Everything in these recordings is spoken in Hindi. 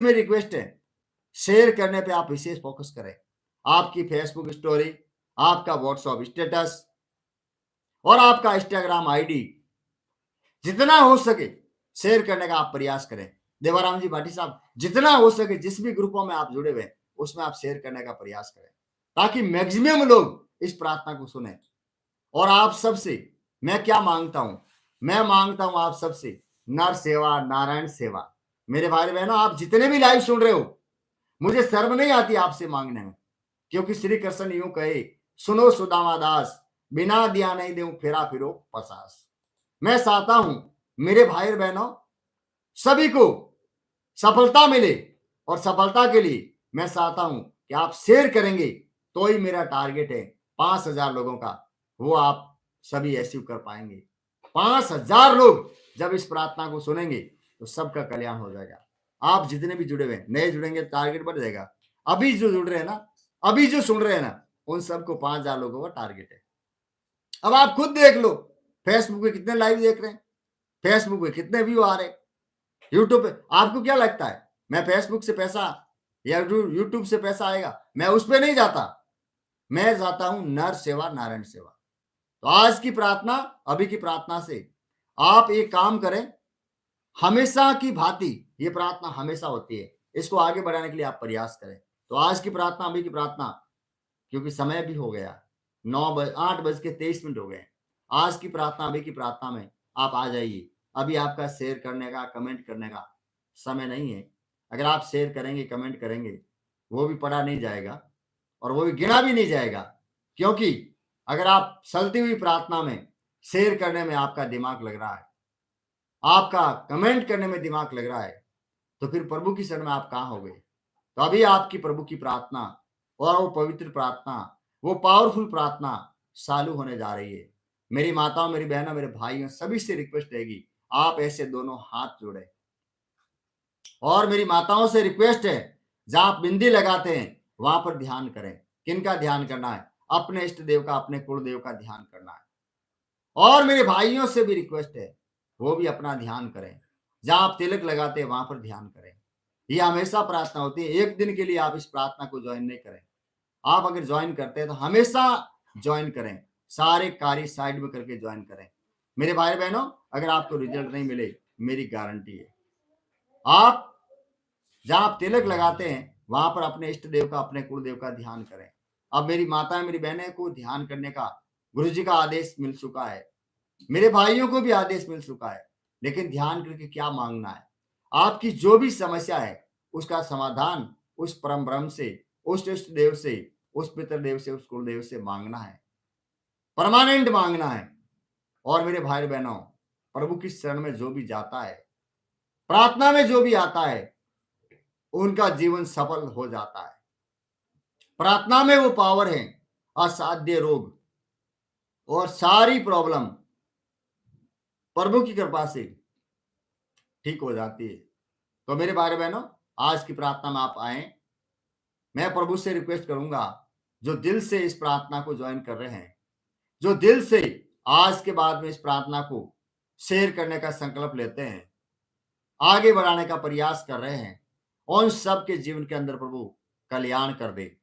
में रिक्वेस्ट है, शेयर करने पे आप विशेष फोकस करें। आपकी फेसबुक स्टोरी, आपका व्हाट्सएप स्टेटस और आपका इंस्टाग्राम आईडी जितना हो सके शेयर करने का आप प्रयास करें। देवाराम जी भाटी साहब, जितना हो सके जिस भी ग्रुपों में आप जुड़े हुए हैं, उसमें आप शेयर करने का प्रयास करें, ताकि मैक्सिमम लोग इस प्रार्थना को सुने। और आप सबसे मैं क्या मांगता हूं? मैं मांगता हूं आप सबसे नर सेवा, नारायण सेवा। मेरे भाई बहनों, आप जितने भी लाइव सुन रहे हो, मुझे शर्म नहीं आती आपसे मांगने में, क्योंकि श्री कृष्ण यूं कहे, सुनो सुदामा दास, बिना दिया नहीं देऊं फेरा फिरो पसास। मैं चाहता हूं मेरे भाई बहनों सभी को सफलता मिले, और सफलता के लिए मैं चाहता हूं कि आप शेयर करेंगे, तो ही मेरा टारगेट है 5,000 लोगों का, वो आप सभी अचीव कर पाएंगे। 5,000 लोग जब इस प्रार्थना को सुनेंगे तो सबका कल्याण हो जाएगा। आप जितने भी जुड़े हुए, नए जुड़ेंगे, टारगेट बढ़ जाएगा। अभी जो जुड़ रहे हैं ना, अभी जो सुन रहे हैं ना, उन सबको 5,000 लोगों का टारगेट है। अब आप खुद देख लो, फेसबुक पे कितने लाइव देख रहे हैं, फेसबुक पे कितने व्यू आ रहे हैं, यूट्यूब पे। आपको क्या लगता है मैं फेसबुक से पैसा या यूट्यूब से पैसा आएगा? मैं उस पर नहीं जाता, मैं जाता हूं नर सेवा, नारायण सेवा। तो आज की प्रार्थना, अभी की प्रार्थना से आप एक काम करें, हमेशा की भांति ये प्रार्थना हमेशा होती है, इसको आगे बढ़ाने के लिए आप प्रयास करें। तो आज की प्रार्थना, अभी की प्रार्थना, क्योंकि समय भी हो गया, 8:23 हो गए। आज की प्रार्थना, अभी की प्रार्थना में आप आ जाइए। अभी आपका शेयर करने का, कमेंट करने का समय नहीं है। अगर आप शेयर करेंगे, कमेंट करेंगे, वो भी पढ़ा नहीं जाएगा और वो भी गिना भी नहीं जाएगा, क्योंकि अगर आप चलती हुई प्रार्थना में शेयर करने में आपका दिमाग लग रहा है, आपका कमेंट करने में दिमाग लग रहा है, तो फिर प्रभु की शरण में आप कहाँ हो गए? तो अभी आपकी प्रभु की प्रार्थना और वो पवित्र प्रार्थना, वो पावरफुल प्रार्थना चालू होने जा रही है। मेरी माताओं, मेरी बहनों, मेरे भाइयों, सभी से रिक्वेस्ट रहेगी, आप ऐसे दोनों हाथ जोड़े। और मेरी माताओं से रिक्वेस्ट है, जहां आप बिंदी लगाते हैं वहां पर ध्यान करें। किनका ध्यान करना है? अपने इष्ट देव का, अपने कुल देव का ध्यान करना है। और मेरे भाइयों से भी रिक्वेस्ट है, वो भी अपना ध्यान करें। जहां आप तिलक लगाते हैं वहां पर ध्यान करें। ये हमेशा प्रार्थना होती है, एक दिन के लिए आप इस प्रार्थना को ज्वाइन नहीं करें। आप अगर ज्वाइन करते हैं तो हमेशा ज्वाइन करें, सारे कार्य साइड में करके ज्वाइन करें। मेरे भाई बहनों, अगर आपको रिजल्ट नहीं मिले, मेरी गारंटी है, आप जहां आप तिलक लगाते हैं वहां पर अपने इष्ट देव का, अपने कुल देव का ध्यान करें। अब मेरी माता, मेरी बहनें को ध्यान करने का गुरु जी का आदेश मिल चुका है, मेरे भाइयों को भी आदेश मिल चुका है, लेकिन ध्यान करके क्या मांगना है? आपकी जो भी समस्या है उसका समाधान उस परम ब्रह्म से, उस इष्ट देव से, उस पितृदेव से, उस कुलदेव से मांगना है, परमानेंट मांगना है। और मेरे भाई बहनों, प्रभु की शरण में जो भी जाता है, प्रार्थना में जो भी आता है, उनका जीवन सफल हो जाता है। प्रार्थना में वो पावर है, असाध्य रोग और सारी प्रॉब्लम प्रभु की कृपा से ठीक हो जाती है। तो मेरे भाई बहनों, आज की प्रार्थना में आप आए। मैं प्रभु से रिक्वेस्ट करूंगा, जो दिल से इस प्रार्थना को ज्वाइन कर रहे हैं, जो दिल से आज के बाद में इस प्रार्थना को शेयर करने का संकल्प लेते हैं, आगे बढ़ाने का प्रयास कर रहे हैं, उन सबके जीवन के अंदर प्रभु कल्याण कर दे,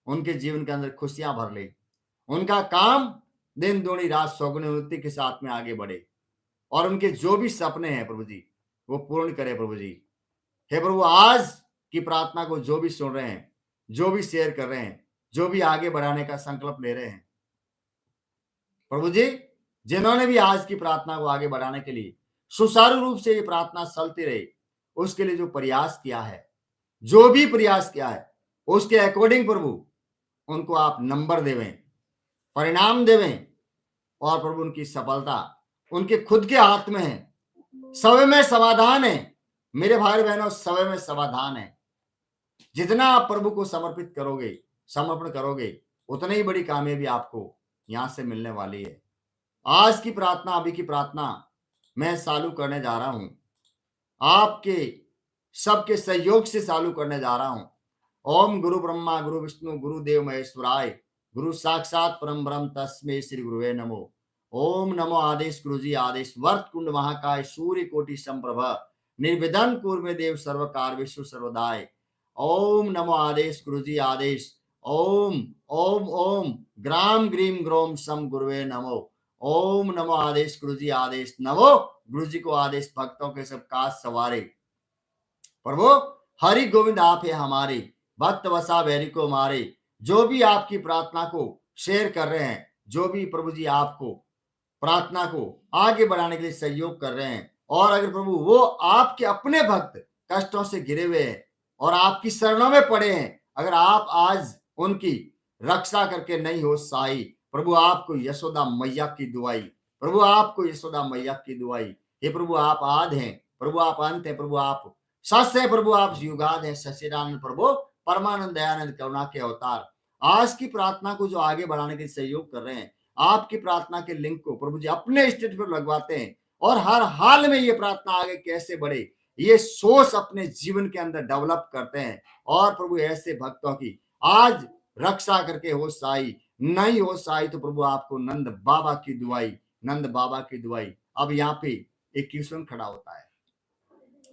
उनके जीवन के अंदर खुशियां भर ले, उनका काम दिन दूनी रात सौगुनी उन्नति के साथ में आगे बढ़े, और उनके जो भी सपने हैं प्रभु जी, वो पूर्ण करे प्रभु जी। हे प्रभु, आज की प्रार्थना को जो भी सुन रहे हैं, जो भी शेयर कर रहे हैं, जो भी आगे बढ़ाने का संकल्प ले रहे हैं, प्रभु जी, जिन्होंने भी आज की प्रार्थना को आगे बढ़ाने के लिए सुचारू रूप से ये प्रार्थना चलती रही, उसके लिए जो प्रयास किया है, जो भी प्रयास किया है, उसके अकॉर्डिंग प्रभु उनको आप नंबर देवें, परिणाम देवें, और प्रभु उनकी सफलता उनके खुद के हाथ में है। समय में समाधान है मेरे भाई बहनों, समय में समाधान है। जितना आप प्रभु को समर्पित करोगे, समर्पण करोगे, उतनी ही बड़ी कामयाबी आपको यहां से मिलने वाली है। आज की प्रार्थना, अभी की प्रार्थना मैं चालू करने जा रहा हूं, आपके सबके सहयोग से चालू करने जा रहा हूं। ओम गुरु ब्रह्मा गुरु विष्णु गुरु देव महेश्वराय, गुरु साक्षात परम ब्रह्म तस्मै श्री गुरुवे नमो। ओम नमो आदेश गुरु जी आदेश, वर्त कुंड महाकाय सूर्य कोटि संप्रभ, निर्विधन कूर्मे देव सर्वकार विश्व सर्वदाय। ओम नमो आदेश गुरुजी आदेश। ओम ओम ओम ग्राम ग्रीम ग्रोम सम गुरुवे नमो। ओम नमो आदेश गुरुजी आदेश। नमो गुरुजी को आदेश, भक्तों के सब काज सवारे। प्रभु हरि गोविंद आप है हमारे, भक्त वसा बैरी को मारे। जो भी आपकी प्रार्थना को शेयर कर रहे हैं, जो भी प्रभु जी आपको प्रार्थना को आगे बढ़ाने के लिए सहयोग कर रहे हैं, और अगर प्रभु वो आपके अपने भक्त कष्टों से घिरे हुए हैं और आपकी शरणों में पड़े हैं, अगर आप आज उनकी रक्षा करके नहीं हो साई, प्रभु आपको यशोदा मैया की दुआई, प्रभु आपको यशोदा मैया की दुआई। हे प्रभु आप आद हैं, प्रभु आप अंत हैं, प्रभु आप सत्य है, प्रभु आप युगाद हैं, सच्चिदानंद प्रभु परमानंद दयानंद करुणा के अवतार। आज की प्रार्थना को जो आगे बढ़ाने के लिए सहयोग कर रहे हैं, आपकी प्रार्थना के लिंक को प्रभु जी अपने स्टेट पर लगवाते हैं और हर हाल में ये प्रार्थना आगे कैसे बढ़े, ये सोच अपने जीवन के अंदर डेवलप करते हैं। और प्रभु ऐसे भक्तों की आज रक्षा करके हो साई, नहीं हो साई तो प्रभु आपको नंद बाबा की दुआई, नंद बाबा की दुआई। अब यहाँ पे एक क्वेश्चन खड़ा होता है,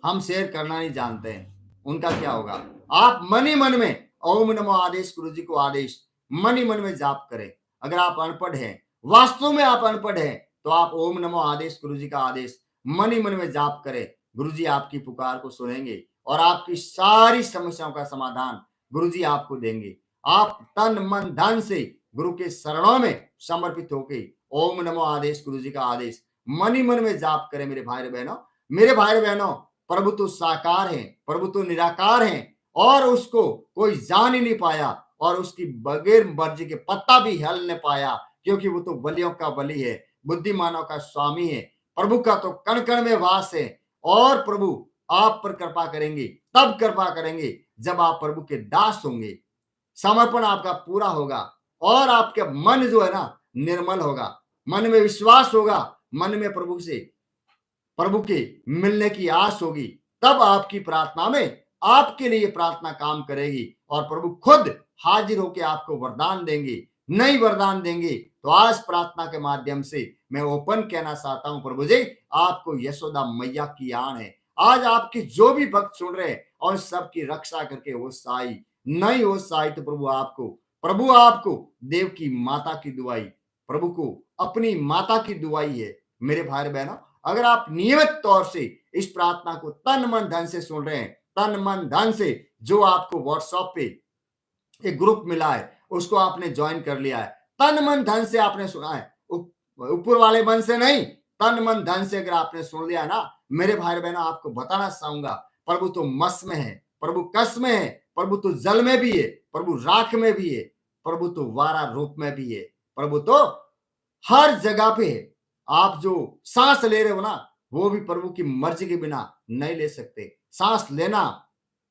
हम शेयर करना नहीं जानते हैं, उनका क्या होगा? आप मन ही मन में ओम नमो आदेश गुरु जी को आदेश मन ही मन में जाप करें। अगर आप अनपढ़ हैं, वास्तव में आप अनपढ़ हैं, तो आप ओम नमो आदेश गुरु जी का आदेश मन ही मन में जाप करें। गुरु जी आपकी पुकार को सुनेंगे और आपकी सारी समस्याओं का समाधान गुरु जी आपको देंगे। आप तन मन धन से गुरु के शरणों में समर्पित होके ओम नमो आदेश गुरु जी का आदेश मन ही मन में जाप करें। मेरे भाई बहनों, मेरे भाई बहनों, प्रभु तो साकार है, प्रभु तो निराकार है और उसको कोई जान ही नहीं पाया और उसकी बगैर मर्जी के पत्ता भी हिल नहीं पाया, क्योंकि वो तो बलियों का बलि है, बुद्धिमानों का स्वामी है। प्रभु का तो कण कण में वास है और प्रभु आप पर कृपा करेंगे, तब कृपा करेंगे जब आप प्रभु के दास होंगे, समर्पण आपका पूरा होगा और आपके मन जो है ना निर्मल होगा, मन में विश्वास होगा, मन में प्रभु के मिलने की आस होगी, तब आपकी प्रार्थना में आपके लिए प्रार्थना काम करेगी और प्रभु खुद हाजिर होकर आपको वरदान देंगे। नहीं वरदान देंगे तो आज प्रार्थना के माध्यम से मैं ओपन कहना चाहता हूं, प्रभु जी आपको यशोदा मैया की आन है। आज आपके जो भी भक्त सुन रहे हैं और सबकी रक्षा करके हो साई, नहीं हो साई तो प्रभु आपको देव की माता की दुआई, प्रभु को अपनी माता की दुआई है। मेरे भाई बहनों, अगर आप नियमित तौर से इस प्रार्थना को तन मन धन से सुन रहे हैं, तन मन धन से, जो आपको व्हाट्सएप पे एक ग्रुप मिला है उसको आपने ज्वाइन कर लिया है, तन मन धन से आपने सुना है, ऊपर वाले मन से नहीं, तन मन धन से अगर आपने सुन लिया ना, मेरे भाई बहनों आपको बताना चाहूंगा, प्रभु तो मस में है, प्रभु कस में है, प्रभु तो जल में भी है, प्रभु राख में भी है, प्रभु तो वारा रूप में भी है, प्रभु तो हर जगह पे है। आप जो सांस ले रहे हो ना, वो भी प्रभु की मर्जी के बिना नहीं ले सकते। सांस लेना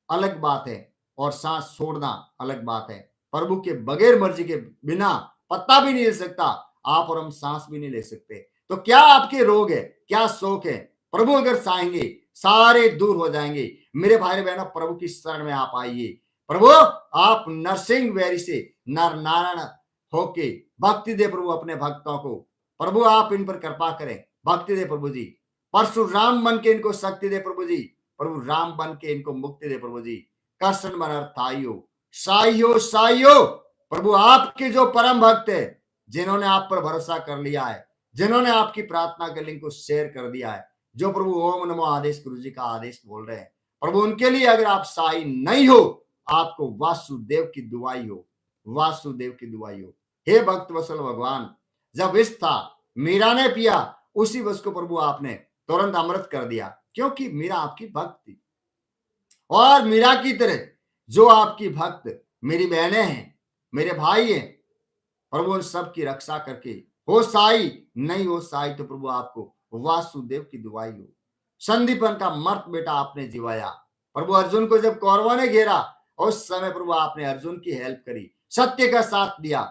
अलग बात है और सांस छोड़ना अलग बात है। प्रभु के बगैर मर्जी के बिना पत्ता भी नहीं ले सकता, आप और हम सांस भी नहीं ले सकते। तो क्या आपके रोग है, क्या शोक है, प्रभु अगर चाहेंगे सारे दूर हो जाएंगे। मेरे भाई बहनों, प्रभु की शरण में आप आइए। प्रभु आप नरसिंह वैरी से नर नारायण होके भक्ति दे प्रभु अपने भक्तों को। प्रभु आप इन पर कृपा करें, भक्ति दे प्रभु जी। परशुराम बन के इनको शक्ति दे प्रभु जी, प्रभु राम बन के इनको मुक्ति दे प्रभु जी। कर्षण मन अर्थाइयो साइयो साइयो, प्रभु आपके जो परम भक्त है, जिन्होंने आप पर भरोसा कर लिया है, जिन्होंने आपकी प्रार्थना के लिंक को शेयर कर दिया है, जो प्रभु ओम नमो आदेश गुरु जी का आदेश बोल रहे हैं, प्रभु उनके लिए अगर आप साई नहीं हो, आपको वासुदेव की दुआई हो, वासुदेव की दुआई हो। हे भक्त वत्सल भगवान, जब विष था, मीरा ने पिया, उसी विष को प्रभु आपने तुरंत अमृत कर दिया, क्योंकि मीरा आपकी भक्त थी। और मीरा की तरह जो आपकी भक्त मेरी बहनें हैं, मेरे भाई हैं, प्रभु उन सब की रक्षा करके हो साई, नहीं हो साई तो प्रभु आपको वासुदेव की दुआई हो। संदीपन का मर्त बेटा आपने जिवाया, प्रभु अर्जुन को जब कौरवों ने घेरा, उस समय प्रभु आपने अर्जुन की हेल्प करी, सत्य का साथ दिया।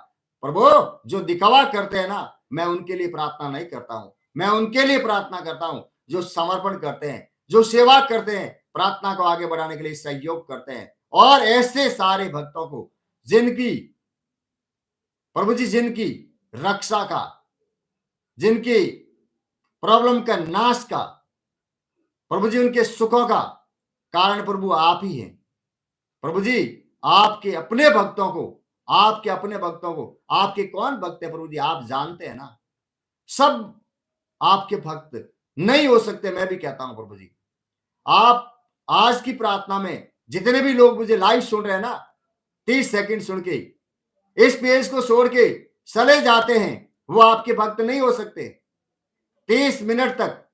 प्रभु जो दिखावा करते हैं ना, मैं उनके लिए प्रार्थना नहीं करता हूं, मैं उनके लिए प्रार्थना करता हूं जो समर्पण करते हैं, जो सेवा करते हैं, प्रार्थना को आगे बढ़ाने के लिए सहयोग करते हैं। और ऐसे सारे भक्तों को जिनकी प्रभु जी, जिनकी रक्षा का, जिनकी प्रॉब्लम का नाश का प्रभु जी उनके सुखों का कारण प्रभु आप ही हैं। प्रभु जी आपके अपने भक्तों को, आपके अपने भक्तों को, आपके कौन भक्त है प्रभु जी आप जानते हैं ना। सब आपके भक्त नहीं हो सकते, मैं भी कहता हूं प्रभु जी। आप आज की प्रार्थना में जितने भी लोग मुझे लाइव सुन रहे हैं ना, 30 सेकंड सुन के इस पेज को छोड़ के चले जाते हैं, वो आपके भक्त नहीं हो सकते। 30 मिनट तक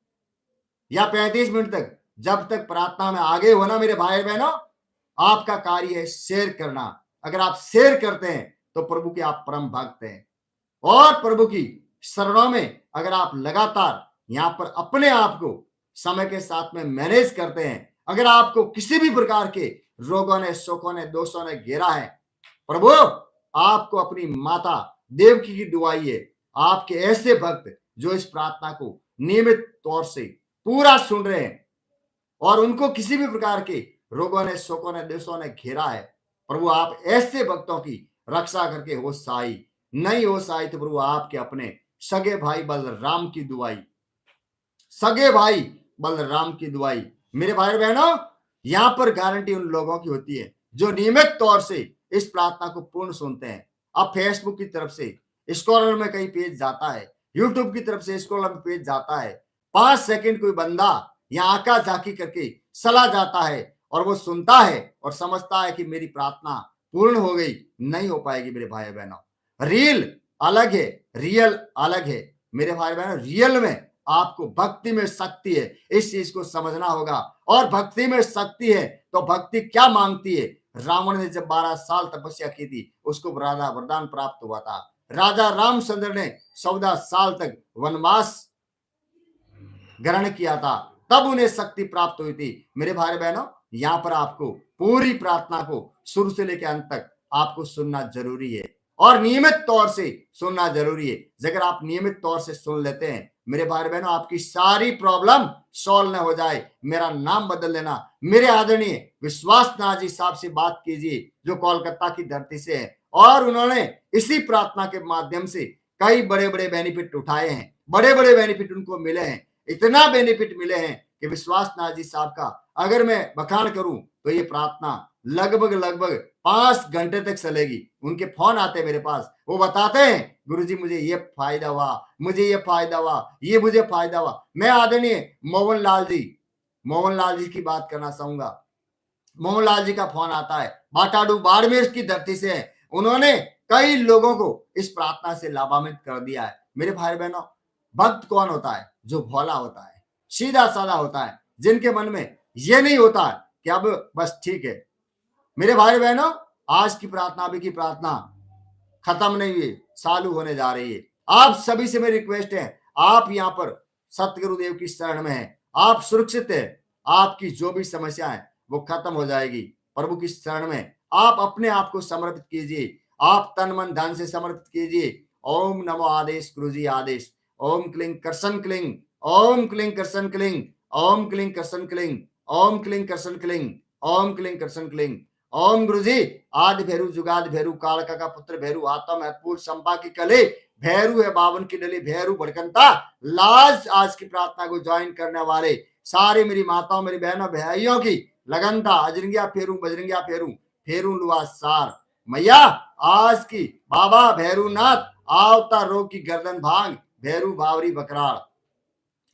या 35 मिनट तक जब तक प्रार्थना में आगे होना मेरे भाई बहनों, आपका कार्य है शेयर करना। अगर आप शेयर करते हैं तो प्रभु के आप परम भक्त हैं। और प्रभु की शरणों में अगर आप लगातार यहां पर अपने आप को समय के साथ में मैनेज करते हैं, अगर आपको किसी भी प्रकार के रोगों ने, शोकों ने, दोषों ने घेरा है, प्रभु आपको अपनी माता देवकी की दुआई है। आपके ऐसे भक्त जो इस प्रार्थना को नियमित तौर से पूरा सुन रहे हैं और उनको किसी भी प्रकार के रोगों ने, शोकों ने, दोषों ने घेरा है, प्रभु आप ऐसे भक्तों की रक्षा करके हो सहाय नहीं हो सहाय तो प्रभु आपके अपने सगे भाई बलराम की दुआई, सगे भाई बलराम की दुआई। मेरे भाई बहनों, यहां पर गारंटी उन लोगों की होती है जो नियमित तौर से इस प्रार्थना को पूर्ण सुनते हैं। अब फेसबुक की तरफ से स्क्रॉलर में कहीं पेज जाता है, यूट्यूब की तरफ से स्क्रॉलर में पेज जाता है, 5 सेकंड कोई बंदा यहाँ आका झाकी करके चला जाता है और वो सुनता है और समझता है कि मेरी प्रार्थना पूर्ण हो गई। नहीं हो पाएगी मेरे भाई बहनों। रील अलग है, रियल अलग है। मेरे भाई बहनों, रियल में आपको भक्ति में शक्ति है, इस चीज को समझना होगा। और भक्ति में शक्ति है तो भक्ति क्या मांगती है। रावण ने जब 12 साल तपस्या की थी, उसको राजा वरदान प्राप्त हुआ था। राजा रामचंद्र ने 14 साल तक वनवास ग्रहण किया था, तब उन्हें शक्ति प्राप्त हुई थी। मेरे भाई बहनों, यहां पर आपको पूरी प्रार्थना को शुरू से लेकर अंत तक आपको सुनना जरूरी है और नियमित तौर से सुनना जरूरी है। अगर आप नियमित तौर से सुन लेते हैं मेरे भाई बहनों, आपकी सारी प्रॉब्लम सॉल्व न हो जाए। मेरा नाम बदल लेना। मेरे आदरणीय विश्वास नाजी साहब से बात कीजिए जो कोलकाता की धरती से है और उन्होंने इसी प्रार्थना के माध्यम से कई बड़े बड़े बेनिफिट उठाए हैं, बड़े बड़े बेनिफिट उनको मिले हैं। इतना बेनिफिट मिले हैं कि विश्वास नाजी साहब का अगर मैं बखान करूं तो ये प्रार्थना लगभग 5 घंटे तक चलेगी। उनके फोन आते हैं मेरे पास, वो बताते हैं गुरुजी मुझे ये फायदा हुआ, मुझे ये फायदा हुआ, ये मुझे फायदा हुआ। मैं आदरणीय मोहन लाल जी की बात करना चाहूंगा। मोहन लाल जी का फोन आता है, बाटाडू बाड़मेर की धरती से है। उन्होंने कई लोगों को इस प्रार्थना से लाभान्वित कर दिया है। मेरे भाई बहनों, भक्त कौन होता है? जो भोला होता है, सीधा साधा होता है, जिनके मन में ये नहीं होता कि अब बस ठीक है। मेरे भाई बहनों, आज की प्रार्थना, अभी की प्रार्थना खत्म नहीं हुई, चालू होने जा रही है। आप सभी से मेरी रिक्वेस्ट है, आप यहाँ पर सतगुरुदेव की शरण में हैं, आप सुरक्षित है। आपकी जो भी समस्या है वो खत्म हो जाएगी। प्रभु की शरण में आप अपने आप को समर्पित कीजिए, आप तन मन धन से समर्पित कीजिए। ओम नमो आदेश गुरुजी आदेश। ओम क्लिंग करसन क्लिंग, ओम क्लिंग करसन क्लिंग, ओम क्लिंग करसन क्लिंग, ओम क्लिंग करसन क्लिंग, ओम क्लिंग करसन क्लिंग। ओम गुरुजी आदि भैरू जुगाद भैरू कालका का पुत्र भैरू आत्मा महत्वपूर्ण संपा की कले भैरू है बावन की डली भैरू भड़कनता लाज। आज की प्रार्थना को ज्वाइन करने वाले सारे मेरी माताओं, मेरी बहनों, भाइयों की लगनता अजरंगिया फेरू बजरंगिया फेरू फेरू लुआ सार मैया। आज की बाबा भैरूनाथ आवता रोग की गर्दन भांग भैरू भावरी बकराड़।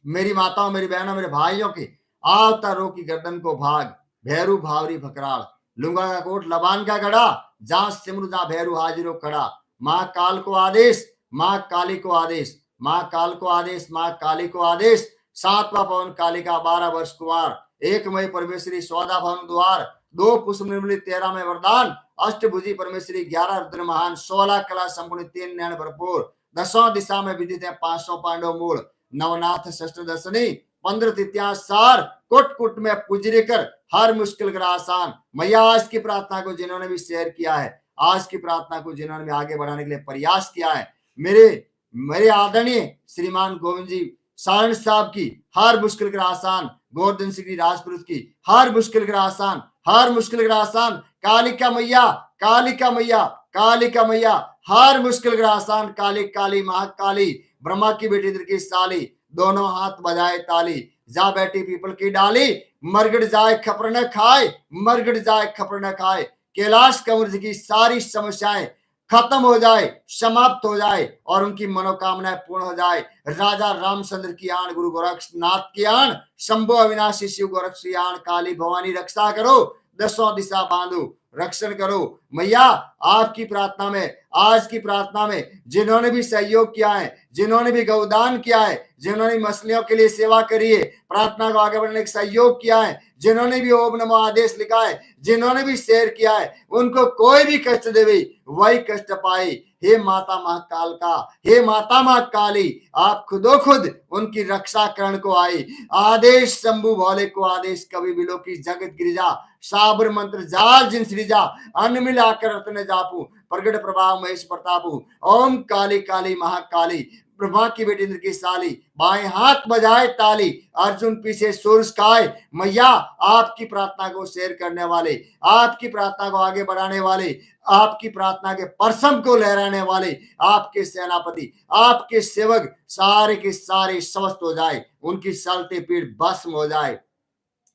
मेरी माताओं, मेरी बहनों, मेरे भाइयों की आवता रोग की गर्दन को भाग भैरू भावरी बकराड़। लुंगा का कोट लबान का गड़ा जहां सिमरु जहां भैरू हाजिरो खड़ा। माँ काल को आदेश, माँ काली को आदेश, माँ काल को आदेश, माँ काली को आदेश। 7वां पवन कालिका 12 वर्ष कुमार, 1 मई परमेश्वरी 14 भवन द्वार, 2 पुष्प निर्मली 13 में वरदान, अष्टभुजी परमेश्वरी 11 रुद्र महान, 16 कला संपूर्ण 3 नयन भरपूर, 10 दिशा में विदित है 500 पांडव मूल, नवनाथ षष्ठ दर्शनी 15 तिथियां सार, कुट कुट में पुजरी कर हर मुश्किल का आसान। मैया आज की प्रार्थना को जिन्होंने भी शेयर किया है, आज की प्रार्थना को जिन्होंने भी आगे बढ़ाने के लिए प्रयास किया है, मेरे आदरणीय श्रीमान गोविंद जी सारण साहब की हर मुश्किल का आसान, गोवर्धन सिंह राजपुरुष की हर मुश्किल का आसान, हर मुश्किल का आसान। कालिका मैया, कालिका मैया, कालिका मैया हर मुश्किल का आसान। काली काली महाकाली ब्रह्मा की बेटी की साली, दोनों हाथ बजाए ताली, जा बैठी पीपल की डाली, मरगड़ जाए खपर न खाए, मरगड़ जाए खपर न खाए। कैलाश कंवर जी की सारी समस्याएं खत्म हो जाए, समाप्त हो जाए और उनकी मनोकामनाएं पूर्ण हो जाए। राजा रामचंद्र की आन, गुरु गोरक्षनाथ की आन, शंभु अविनाशी शिव गोरक्ष की आन, काली भवानी रक्षा करो, दसों दिशा बांधो, रक्षण करो। मैया आपकी प्रार्थना में, आज की प्रार्थना में जिन्होंने भी सहयोग किया है, जिन्होंने भी गौदान किया है, जिन्होंने मछलियों के लिए सेवा करी है, प्रार्थना को आगे बढ़ने का सहयोग किया है, जिन्होंने भी ओम नमो आदेश लिखा है, जिन्होंने भी शेयर किया है, उनको कोई भी कष्ट देवे वही कष्ट पाए। हे माता महाकाल का, हे माता महाकाली, आप खुदो खुद उनकी रक्षा करण को आई। आदेश शंभु भोले को आदेश, कवि बिलो की जगत गिरिजा, साबर मंत्र जाल जिन सृजा, अन्न मिलाकर रत्न जापू, प्रगट प्रभाव महेश प्रतापू। ओम काली काली महाकाली, ब्रह्मा की बेटी इंद्र की साली, बाएं हाथ बजाए ताली, अर्जुन पीछे सूरज खाए। मैया आपकी प्रार्थना को शेयर करने वाले, आपकी प्रार्थना को आगे बढ़ाने वाले, आपकी प्रार्थना के परसम को लहराने वाले आपके सेनापति, आपके सेवक सारे के सारे स्वस्थ हो जाए, उनकी सलते पीड़ भस्म हो जाए।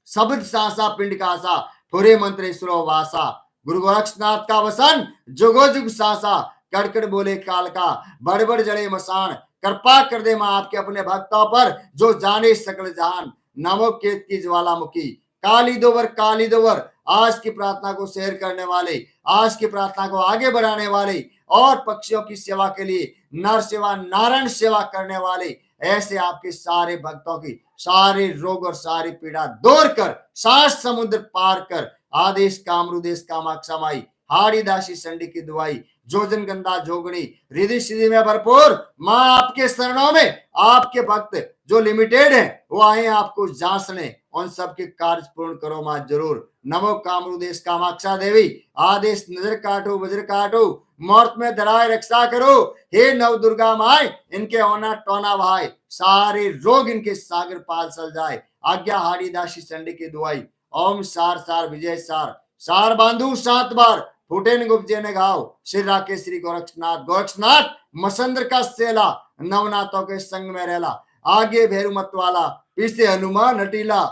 शब्द सासा पिंड का आशा, फुरे मंत्रेश्वरो वासा, गुरु गोरक्षनाथ का वसन जुगो जुग सासा। कड़कड़ बोले काल का, बड़ बड़ जड़े मसान, कृपा कर दे मां आपके अपने भक्तों पर जो जाने सकल जहान। नमो केत की ज्वालामुखी, काली दोवर, आज की प्रार्थना को शेयर करने वाले, आज की प्रार्थना को आगे बढ़ाने वाले और पक्षियों की सेवा के लिए नर सेवा नारायण सेवा करने वाले, ऐसे आपके सारे भक्तों की सारे रोग और सारी पीड़ा दूर कर, सात समुद्र पार कर, आदेश कामरुदेश कामाक्षा माई, हाड़ी दासी संडी की दुआई, जोजन गंदा जोगणी, रिधि सिद्धि में भरपूर मां आपके शरणों में आपके भक्त जो लिमिटेड है वो आए आपको जांचने, उन सबके कार्य पूर्ण करो मां जरूर। नमो कामरुदेश कामाक्षा देवी, आदेश नजर काटो वज्र काटो, मौत में धराए रक्षा करो। हे नव दुर्गा माए, इनके होना टोना भाई, सारे रोग इनके सागर पाल चल जाए। आज्ञा हाड़ी दासी संडी की दुआई, ओम सार सार विजय सार, सार बांधू 7 बार, फूटे न गुप्जे न घाव, श्री राके श्री गोरक्षनाथ, गोरक्षनाथ मसंद्र का सेला, नवनाथों के संग में रहला, आगे भैरू मत वाला, पीछे हनुमान हटीला,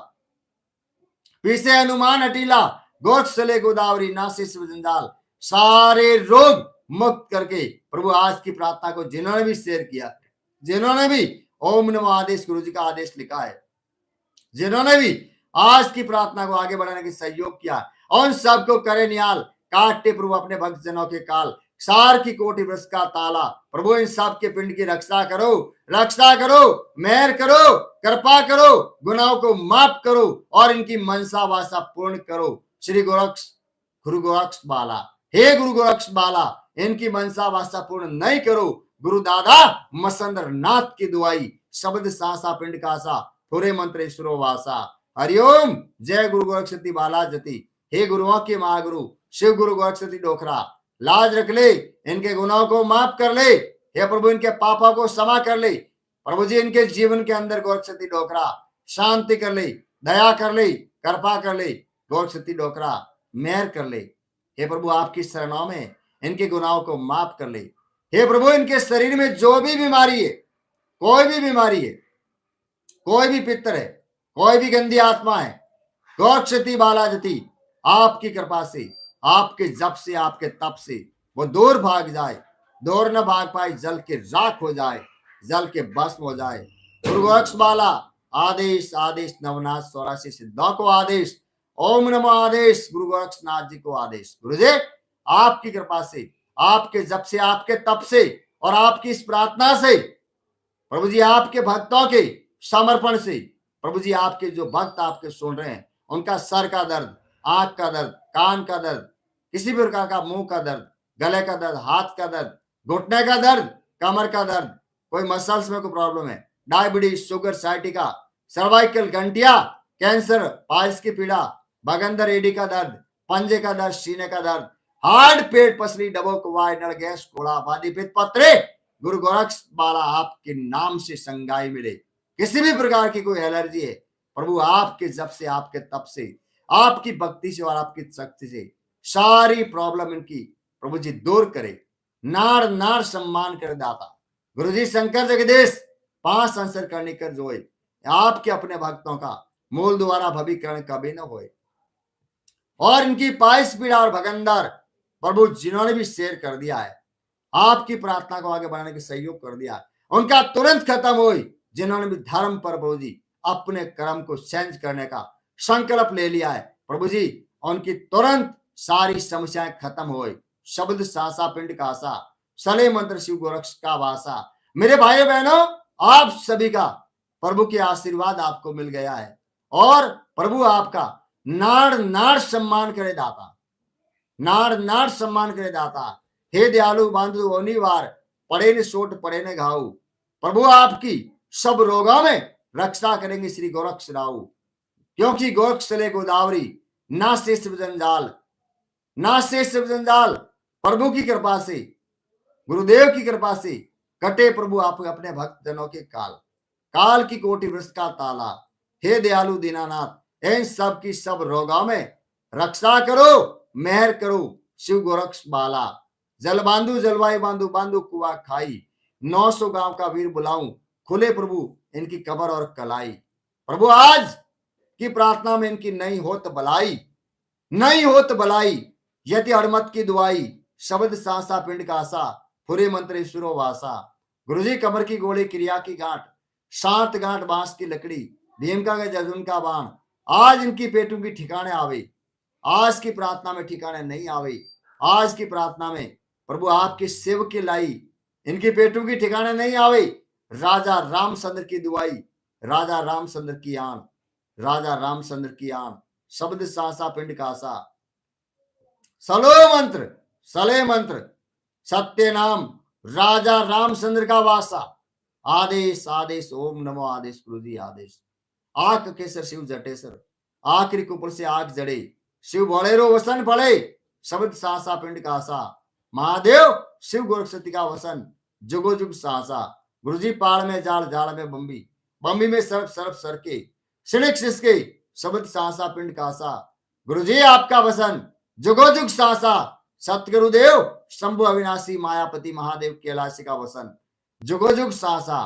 पीछे हनुमान हटीला, गोक्षले गोदावरी नासी जंजाल, सारे रोग मुक्त करके प्रभु आज की प्रार्थना को जिन्होंने भी शेयर किया, जिन्होंने भी ओम नमो आदेश गुरु जी का आदेश लिखा है, जिन्होंने भी आज की प्रार्थना को आगे बढ़ाने के सहयोग किया, और सबको करे निहाल, काटते प्रभु अपने भक्त जनों के काल, सार की कोटि वृक्ष का ताला, प्रभु इन सब के पिंड की रक्षा करो, रक्षा करो, मेहर करो, कृपा करो, गुनाहों को माफ करो और इनकी मनसा वासा पूर्ण करो। श्री गोरक्ष गुरु गोरक्ष बाला, हे गुरु गोरक्ष बाला, इनकी मनसा वासा पूर्ण नहीं करो। गुरु दादा मसंद्र नाथ की दुआई, शब्द सासा पिंड कासा, पूरे मंत्रेश्वरो वासा। हरिओम, जय गुरु गोरक्षति बाला जति। हे गुरुओं के महागुरु शिव गुरु गोरक्षति डोखरा, लाज रख ले, इनके गुनाहों को माफ कर ले, हे प्रभु इनके पापों को क्षमा कर ले। प्रभु जी इनके जीवन के अंदर गोरक्षति डोकरा शांति कर ले, दया कर ले, कृपा कर ले, गोरक्षति डोकरा मेहर कर ले। हे प्रभु आपकी शरणों में इनके गुनाहों को माफ कर ले। हे प्रभु इनके शरीर में जो भी बीमारी है, कोई भी बीमारी है, कोई भी पितर है, कोई भी गंदी आत्मा है, गोरक्षति बाला जति आपकी कृपा से, आपके जप से, आपके तप से वो दूर भाग जाए, दूर न भाग पाए, जल के राख हो जाए, जल के भस्म हो जाए। गुरु गोरक्ष बाला आदेश, आदेश नवनाथ 84 सिद्धों को आदेश, ओम नमो आदेश, गुरु गोरक्षनाथ जी को आदेश। गुरु जी आपकी कृपा से, आपके जप से, आपके तप से और आपकी इस प्रार्थना से, प्रभु जी आपके भक्तों के समर्पण से, प्रभु जी आपके जो भक्त आपके सुन रहे हैं, उनका सर का दर्द, आंख का दर्द, कान का दर्द, किसी भी प्रकार का मुंह का दर्द, गले का दर्द, हाथ का दर्द, घुटने का दर्द, कमर का दर्द, कोई मसल्स में कोई प्रॉब्लम है, डायबिटीज, शुगर, साइटिका, सर्वाइकल, गंटिया, कैंसर, पाइल्स की पीड़ा, बगंदर एडी का दर्द, पंजे का दर्द, सीने का दर्द, हार्ट, पेट, पसली, डबो, कुवाई, नल, गैस, कोड़ा, बादी, पित्त, पत्रे, गुरु गोरक्ष बाला आपके नाम से संगाई मिले। किसी भी प्रकार की कोई एलर्जी है, प्रभु आपके जप से, आपके तप से, आपकी भक्ति से और आपकी शक्ति से सारी प्रॉब्लम इनकी प्रभु जी दूर करे। नार नार सम्मान कर दाता गुरु जी शंकर जगदीश 5 संसर करने कर जोए, आपके अपने भक्तों का मूल द्वारा भवीकरण कभी न होए। और इनकी पाइस पीड़ा और भगंदर प्रभु जिन्होंने भी शेयर कर दिया है, आपकी प्रार्थना को आगे बढ़ाने के सहयोग कर दिया, उनका तुरंत खत्म हो। जिन्होंने भी धर्म पर प्रभु जी अपने कर्म को चेंज करने का संकल्प ले लिया है, प्रभु जी उनकी तुरंत सारी समस्याएं खत्म हो। शब्द सासा पिंड कासा, सले मंत्र शिव गोरक्ष का वासा। मेरे भाइयों बहनों, आप सभी का प्रभु के आशीर्वाद आपको मिल गया है और प्रभु आपका नाड़ नाड़ सम्मान करे दाता, नाड़ नाड़ सम्मान करे दाता। हे दयालु बांधु ओनीवार, पड़े ने सोट पड़े ने घाव। प्रभु आपकी सब रोगों में रक्षा करेंगे श्री गोरक्ष राव, क्योंकि गोरक्ष चले गोदावरी, ना से शिव जंजाल, ना से शिव जंजाल। प्रभु की कृपा से, गुरुदेव की कृपा से कटे प्रभु आप अपने भक्त जनों के काल, काल की कोटि वृष का ताला। हे दयालु दीनानाथ, इन सब की सब रोगों में रक्षा करो, मेहर करो शिव गोरक्ष बाला। जल बांधु जलवायु बांधु, बांधु कुआ खाई, 900 गांव का वीर बुलाऊं, खुले प्रभु इनकी कबर और कलाई। प्रभु आज की प्रार्थना में इनकी नहीं होत भलाई, नहीं होत भलाई, यति अड़मत की दुआई, शब्द सांसा पिंड कासा, फुरे मंत्र ईश्वरो वासा। गुरुजी कमर की गोली, क्रिया की गांठ, 7 गांठ बांस की लकड़ी, भीम का अर्जुन का बाण, आज इनकी पेटों की ठिकाने आवे, आज की प्रार्थना में ठिकाने नहीं आवे। आज की प्रार्थना में प्रभु आपकी सेवक की लाई, इनकी पेटों की ठिकाने नहीं आवे। राजा रामचंद्र की दुआई, राजा रामचंद्र की आन, राजा रामचंद्र की आन, शब्द सासा पिंड कासा, सलो मंत्र, सले मंत्र, सत्य नाम, राजा रामचंद्र का वासा। आदेश आदेश ओम नमो आदेश, गुरुजी आदेश। आक केसर शिव जटेसर, आखिरी कुपुर से आग जड़े, शिव भोलेरो वसन फले, शब्द सासा पिंड कासा। महादेव शिव गोरक्षति का वसन, जुगो जुग सासा। गुरुजी पाड़ में जाल, जाल में बम्बी, बम्बी में सर्प, सर्प सरके, सिणिक सिसके, शब्द सासा पिंड कासा। गुरुजी आपका वसन, जुगो जुग सासा। सतगुरुदेव शंभु अविनाशी मायापति महादेव कैलाशी का वसन, जुगो जुग सासा।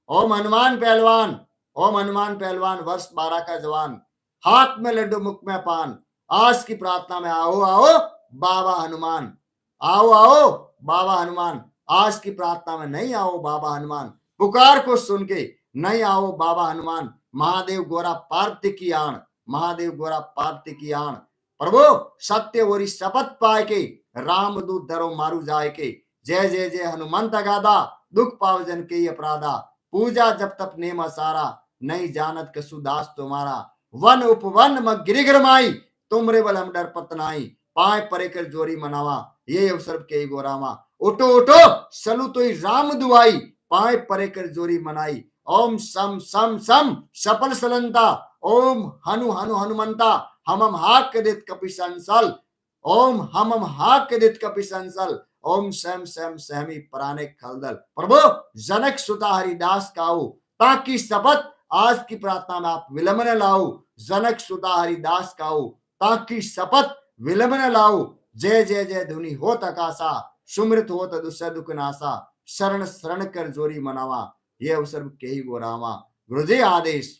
ओम हनुमान पहलवान, ओम हनुमान पहलवान, वर्ष 12 का जवान, हाथ में लड्डू मुख में पान। आज की प्रार्थना में आओ आओ बाबा हनुमान, आओ आओ बाबा हनुमान। आज की प्रार्थना में नहीं आओ बाबा हनुमान, पुकार को सुन के नहीं आओ बाबा हनुमान। महादेव गोरा पार्थिव की आण, महादेव गोरा पार्थिव की आण। प्रभु सत्य वरी शपथ पाए के, राम दूत धरो मारू जाए के। जय जय जय हनुमंत गादा, दुख पाव जन के अपराधा। पूजा जब तप नेम सारा, नहीं जानत कसुदास तुम्हारा। वन उपवन म गिरिगर माई, तुमरे बल हम डर पतनाई। पाए परे कर जोरी मनावा, ये अवसर के गोरामा। उठो उठो सलू तो राम दुआई, पाए परे कर जोरी मनाई। ओम सम सम सम सफल सलंता, ओम हनु हनु हनुमंता। हमम हाक देत कपि संसल, ओम हमम हाक देत कपि संसल। ओम सम सम सहमी प्राणे खलदल। प्रभु जनक सुता हरिदास काऊ, ताकि शपथ आज की प्रार्थना में आप विलंब न लाओ। जनक सुता हरिदास काऊ, ताकि शपथ विलंब न लाओ। जय जय जय धुनि होत आकाशा, सुमृत होत दुसर दुख नासा। शरण शरण कर जोरी मनावा, ये अवसर के ही गोरावा। गुरुजी आदेश,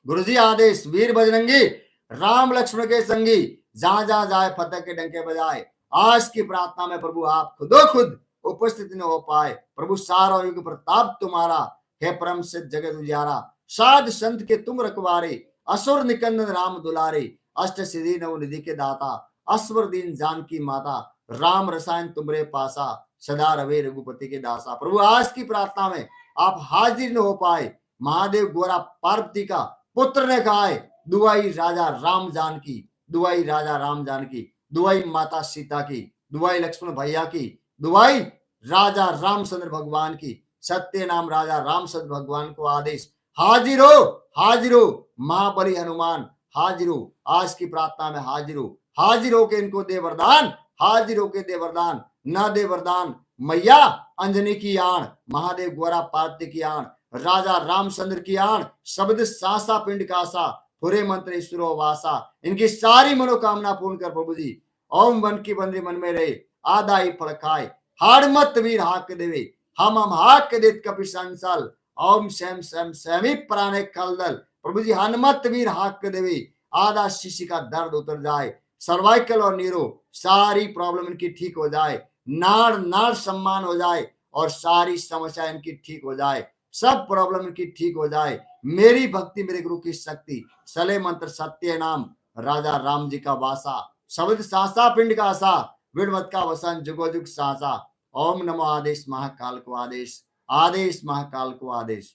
गुरुजी आदेश। वीर बजरंगी राम लक्ष्मण के संगी, जहां जहां जाए फतेह के डंके बजाए। आज की प्रार्थना में प्रभु आप खुदो खुद उपस्थित न हो पाए। प्रभु सारा युग प्रताप तुम्हारा, हे परम सिद्ध जगत उजियारा। साध संत के तुम रखवारे, असुर निकंदन राम दुलारे। अष्ट सिद्धि नव निधि के दाता, अस्वर दीन जानकी माता। राम रसायन तुमरे पासा, सदा रवे रघुपति के दासा। प्रभु आज की प्रार्थना में आप हाजिर न हो पाए। महादेव गोरा पार्वती का पुत्र ने खाए, दुआई राजा राम जानकी, दुआई राजा राम जानकी। दुआई माता सीता की, दुआई लक्ष्मण भैया की, दुआई राजा रामचंद्र भगवान की। सत्य नाम राजा रामचंद्र भगवान को आदेश, हाजिर हो, हाजिर हो महाबली हनुमान, हाजिर हो। आज की प्रार्थना में हाजिर हो, हाजिर होके इनको दे वरदान, हाजिर होके दे वरदान। न दे वरदान मैया अंजनी की आण, महादेव गोरा पार्वती की आण, राजा रामचंद्र की आण। शब्द सासा पिंड कासा, पूरे मंत्र ईश्वरो वासा। इनकी सारी मनोकामना पूर्ण कर प्रभु जी। ओम वन की बंदी मन में रहे, आदाई फल खाए। हाड़ मत वीर हाक देवे, हम हाक देत कपि संसल। ओम शैम शैम शैमी प्राणे कलदल। प्रभु जी हनुमत वीर हाक देवी, आधा शिशि का दर्द उतर जाए, सर्वाइकल और नीरो सारी प्रॉब्लम इनकी ठीक हो जाए, नाड़ नाड़ सम्मान हो जाए और सारी समस्या इनकी ठीक हो जाए, सब प्रॉब्लम इनकी ठीक हो जाए। मेरी भक्ति मेरे गुरु की शक्ति, सले मंत्र सत्य नाम, राजा राम जी का वासा, शब्द सासा पिंड का आसा, विड़मत का वसन जुगो जुग सासा। ओम नमो आदेश महाकाल को आदेश, आदेश महाकाल को आदेश,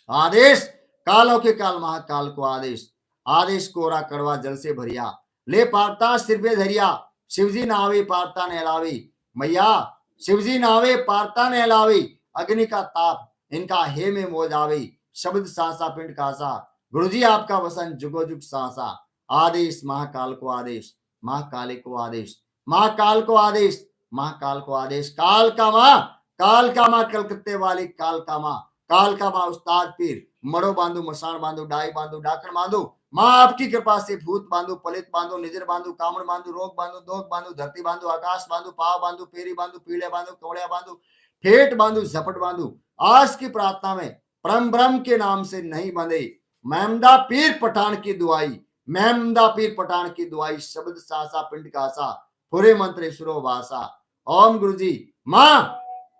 आदेश कालों के काल महाकाल को आदेश, आदेश कोरा कड़वा जल से भरिया, ले पारता सिर पे धरिया, शिवजी नावे पारता नहलावी, मैया शिवजी नावे पारता नहलावी, अग्नि का ताप इनका हे में मो जावे, शब्द सासा पिंड कासा, गुरुजी आपका वसन जुगो जुग सासा। आदेश महाकाल को आदेश, महाकाली को आदेश, महाकाल को आदेश, महाकाल को आदेश। काल का माँ, काल का माँ कलकत्ते वाली काल का माँ, काल का माँ उस्ताद पीर, मड़ो बांधू, मसान बांधू, डाई बांधू, डाकण बांधू, माँ आपकी कृपा से भूत बांधू, पलित बांधू, निजर बांधू, कामड़ बांधू, रोग बांधू, दोग बांधू, धरती बांधू, आकाश बांधू, पाव बांधू, पेरी बांधू, पीले बांधू, कवड़िया बांधू, ठेठ बांधू, झपट बांधू। आज की प्रार्थना में परम ब्रह्म के नाम से नहीं बंधे, मेमदा पीर पठान की दुआई, मेमदा पीर पठान की दुआई, शब्द सासा पिंड कासा, पूरे मंत्र सुरो वासा। ओम गुरु जी माँ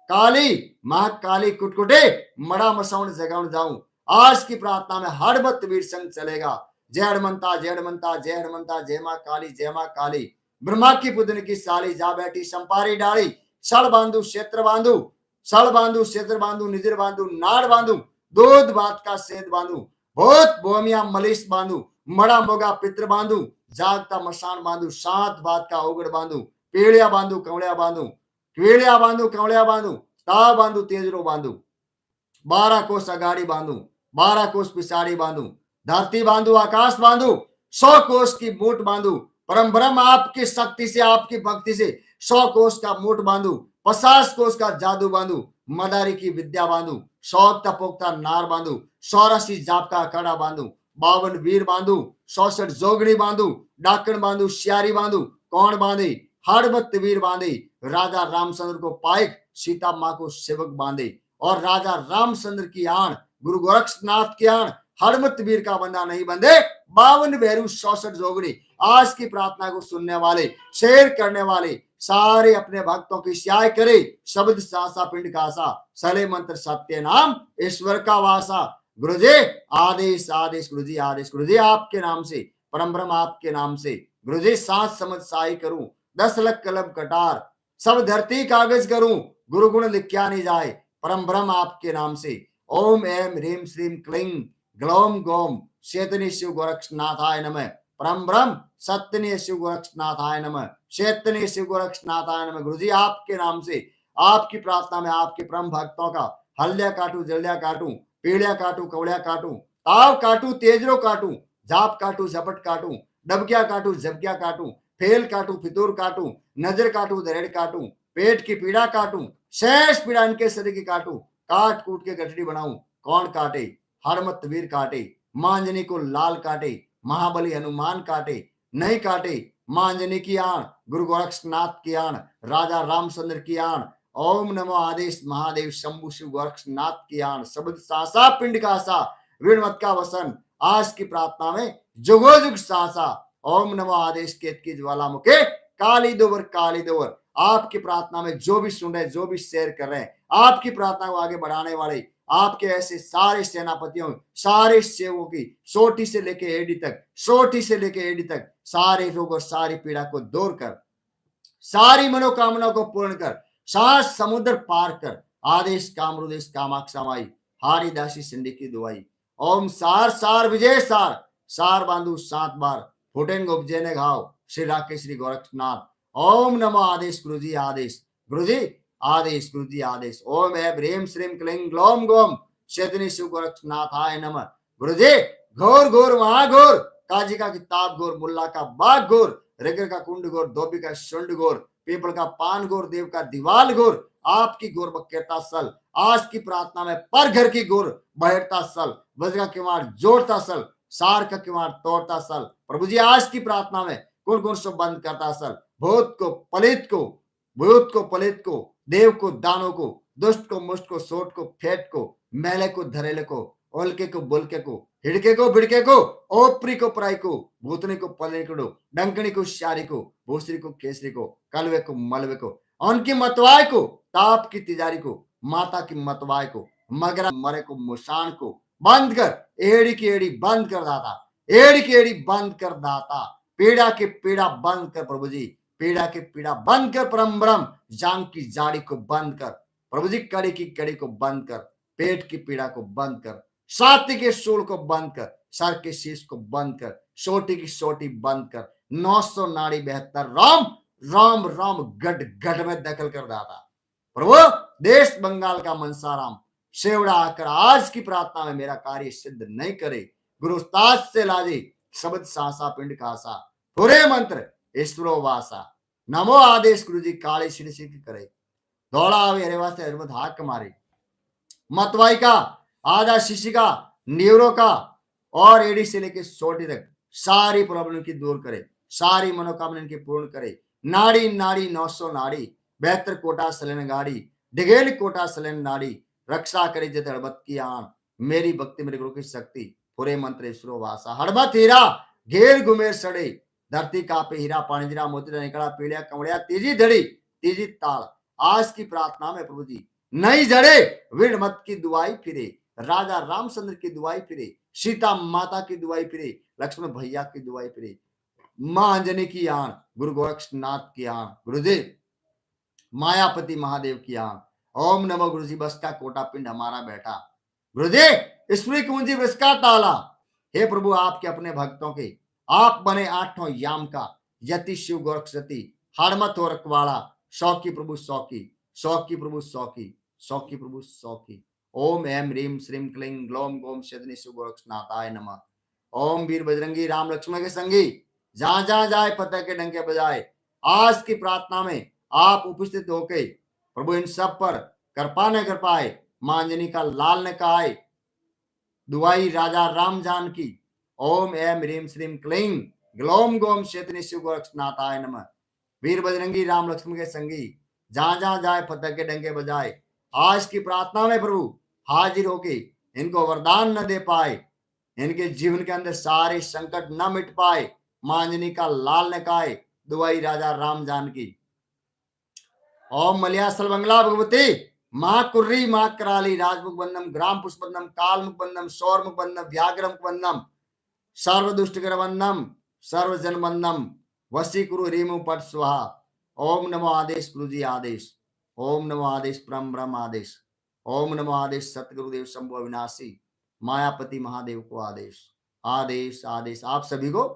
काली, माँ काली कुटकुटे मड़ा मसौन जगाउन जाऊं। आज की प्रार्थना में हड़बत वीर संग चलेगा। जय हनुमंता, जय हनुमंता, जय हनुमंता, जय माँ काली, जय माँ काली। ब्रह्मा की पुदन की साली जा बैठी संपारी डाली, सड़ बांधू क्षेत्र बांधू, सड़ बांधू क्षेत्र बांधू, निजर बांधू, नाड़ बांधू, दूध बात का सेद बांधू, भूत भूमिया मलिस बांधू, मड़ा मोगा पित्र बांधू, जागता मसान बांधू, सात बात का ओगड़ बांधू, पीड़िया बांधू, कवड़िया बांधू, पीड़िया बांधू, कवड़िया बांधू, ता बांधू, तेजरो बांधू, 12 कोस अगाड़ी बांधू, 12 कोस पिछाड़ी बांधू, धरती बांधू, आकाश बांधू, 100 कोस की मूठ बांधू, परम ब्रह्म आपकी शक्ति से, आपकी भक्ति से 100 कोस का मूठ बांधू, 50 कोस का जादू बांधू, मदारी की विद्या बांधू, शौकता पोक्ता नार बांधू, 84 जाप का अखाड़ा बांधू, 52 वीर बांधू, 64 जोगड़ी बांधू, डाकण बांधू, श्यारी बांधू, कौन बांधे, हड़बत वीर बांधे, राजा रामचंद्र को पाइक, सीता माँ को सेवक बांधे, और राजा रामचंद्र की आण, गुरु गोरक्षनाथ की आण, हड़मत वीर का बंदा नहीं बंधे, 52 भैरू, 64 जोगड़ी। आज की प्रार्थना को सुनने वाले, शेयर करने वाले सारे अपने भक्तों की स्याय करे, शब्द सासा पिंड कासा, सले मंत्र सत्य नाम, ईश्वर का वासा। गुरु जी आदेश, आदेश गुरु जी आदेश, गुरु जी आपके नाम से, परम ब्रह्म आपके नाम से, गुरु जी सात समझ साई करूं, 10 लख कलम कटार, सब धरती कागज करूं, गुरु गुण लिख्या नहीं जाए, परम ब्रह्म आपके नाम से। ओम एम ह्रीम श्रीम क्लीं ग्लौम गौम चैतन्य शिव गोरक्षनाथाय नमः। परम ब्रह्म सत्यनीय शिव गोरक्षनाथाय नमः, चैतन्य शिव गोरक्षनाथाय नमः। गुरु जी आपके नाम से, आपकी प्रार्थना में आपके परम भक्तों का हल्दिया काटू, जल्दिया काटू, पीड़िया काटू, कवड़िया काटू, ताव काटू, तेजरो काटू, झाप काटू, झपट काटू, डबकिया काटू, झपकिया काटू, फेल काटू, फितूर काटू, नजर काटू, दरेड़ काटू, पेट की पीड़ा काटू, शेष पीड़ा इनके शरीर की काटू, काट कूट के गठड़ी बनाऊं। कौन काटे, हरमत वीर काटे, मांजनी को लाल काटे, महाबली हनुमान काटे, नहीं काटे मांजनी की आण, गुरु गोरक्षनाथ की आण, राजा रामचंद्र की आण। ओम नमो आदेश महादेव शंभु शिव गोरक्षनाथ की आण, शब्द सासा पिंड का सा, वीणमत का वसन। आज की प्रार्थना में जुगो जुग सासा। ओम नमो आदेश केत की ज्वालामुखे काली दोवर, काली दोवर। आपकी प्रार्थना में जो भी सुन रहे, जो भी शेयर कर रहे हैं, आपकी प्रार्थना को आगे बढ़ाने वाले आपके ऐसे सारे सेनापतियों, सारे सेवकों की सोटी से लेके एडी तक, सोटी से लेके एडी तक सारे रोग और सारी पीड़ा को दूर कर, सारी मनोकामना को पूर्ण कर, सात समुद्र पार कर। आदेश कामरुदेश कामाक्षा माई, हारी दासी सिंधी की दुआई। ओम सार सार विजय सार, सार बांधू 7 बार, फुटेंगे उपजे ने घाव, श्री राकेश श्री गोरक्षनाथ। ओम नमो आदेश गुरु जी आदेश, गुरु जी आदेश, गुरु जी आदेश। ओम है ह्रीम श्रीम क्लीं ग्लौम गोम चैतन्य शिव गोरक्षनाथाय नमः। गुरु जी घोर घोर महाघोर, काजी का किताब घोर, मुल्ला का बाग घोर, रेगर का कुंड घोर, धोबी का शुंड घोर, पीपल का पान घोर, देव का दीवाल घोर, आपकी घोर बक्यता सल। आज की प्रार्थना में पर घर की घोर बहरता सल, वज्र का किवाड़ जोड़ता सल, सार का किवाड़ तोड़ता सल। प्रभु जी आज की प्रार्थना में गुण गुण से बंद करता सल, भूत को पलित को, भूत को पलित को, देव को दानों को, दुष्ट को, मुष्ट को, सोट को, फेट को, मेले को, धरेले को, ओलके को, बोलके को, हिड़के को, बिड़के को, ओपरी को, पराई को, भूतनी को, पलने को, डंकनी को, शारी को, भूसरी को, केसरी को, कलवे को, मलवे को, उनकी मतवाय को, ताप की तिजारी को, माता की मतवाय को, मगरा मरे को, मुशान को बंद कर, एड़ी की एड़ी बंद कर दाता, एड़ी की एड़ी बंद कर दाता, पीड़ा की पीड़ा बंद कर प्रभु जी, पीड़ा की पीड़ा बंद कर परम ब्रह्म, जांग की जाड़ी को बंद कर प्रभु जी, कड़ी की कड़ी को बंद कर, पेट की पीड़ा को बंद कर, छाती के सूल को बंद कर, सर के शीश को बंद कर, सोटी की सोटी बंद कर, 900 नाड़ी 72 राम राम राम गढ़ गढ़ में दखल कर दाता प्रभु, देश बंगाल का मनसाराम शेवड़ा आकर आज की प्रार्थना में मेरा कार्य सिद्ध नहीं करे, गुरु उस्ताद से लाजे शब्द सासा पिंड कासा, पूरे मंत्र ईश्वरो वासा, नमो आदेश गुरु जी काली शिरसी की करे, दौड़ा आवे हरे वास्ते हरमत हाक मारे, मतवाई का, आधा शिशी का, न्यूरो का और एडी से लेके सोटी तक सारी प्रॉब्लम की दूर करे, सारी मनोकामना की पूर्ण करे, नाड़ी नाड़ी 900 नाड़ी 72 कोटा सलन गाड़ी, डिगेल कोटा सलन नाड़ी, रक्षा करे जत हड़बत की आन, मेरी भक्ति मेरे गुरु की शक्ति, पूरे मंत्र ईश्वरो वासा, हड़बत हीरा घेर घुमेर सड़े, धरती कापे हीरा पाणिजरा मोतीरा निकला पीड़िया कमड़िया तीजी धड़ी तीजी ताल, आज की प्रार्थना में प्रभु जी नहीं जड़े विड़ मत की दुआई फिरे, राजा रामचंद्र की दुआई फिरे, सीता माता की दुआई फिरे, लक्ष्मण भैया की दुआई फिरे, मां अंजनी की आन, गुरु गोरक्षनाथ की आन, गुरुदेव मायापति महादेव की आन, ओम नमो गुरु जी, बस का कोटा पिंड हमारा बैठा, गुरुदेव स्मृति कुंजी बस का ताला, हे प्रभु आपके अपने भक्तों के आप बने आठों याम का, यति शिव गोरक्षति हड़मत हो रखवाड़ा, शौकी प्रभु शौकी, शौकी प्रभु शौकी, शौकी प्रभु शौकी, ओम एम रीम श्रीम क्लीं ग्लोम गोम शदनी शिव गोरक्षनाथाय नमः, ओम वीर बजरंगी राम लक्ष्मण के संगी, जहां जहां जाए पता के डंके बजाए, आज की प्रार्थना में आप उपस्थित होके प्रभु इन सब पर कृपा न कर पाए, मां अंजनी का लाल न कहाए, दुआई राजा राम जान की, ओम एम रीम श्रीम क्लीं ग्लोम गोम शेतनी शिव गोरक्षनाथाय नमः, वीर बजरंगी राम लक्ष्मण के संगी, जहां जहां जाए फतह के डंके बजाए, आज की प्रार्थना में प्रभु हाजिर होके इनको वरदान न दे पाए, इनके जीवन के अंदर सारे संकट न मिट पाए, मां अंजनी का लाल न काए, दुआई राजा राम जान की, ओम मलियासल बंगला भगवती माँ कुर्री माँ कराली राजमुख बंदम ग्राम पुष्पबंदम कालमुख बंदम सौरमुख बंदम व्याघ्रम बंदम सर्व दुष्टकर बंदम सर्व जन बंदम वसी कुरु रीमु पट स्वाहा, ओम नमो आदेश गुरु जी आदेश, ओम नमो आदेश परम ब्रह्म आदेश, ओम नमो आदेश सतगुरुदेव शंभु अविनाशी मायापति महादेव को आदेश, आदेश आदेश आप सभी को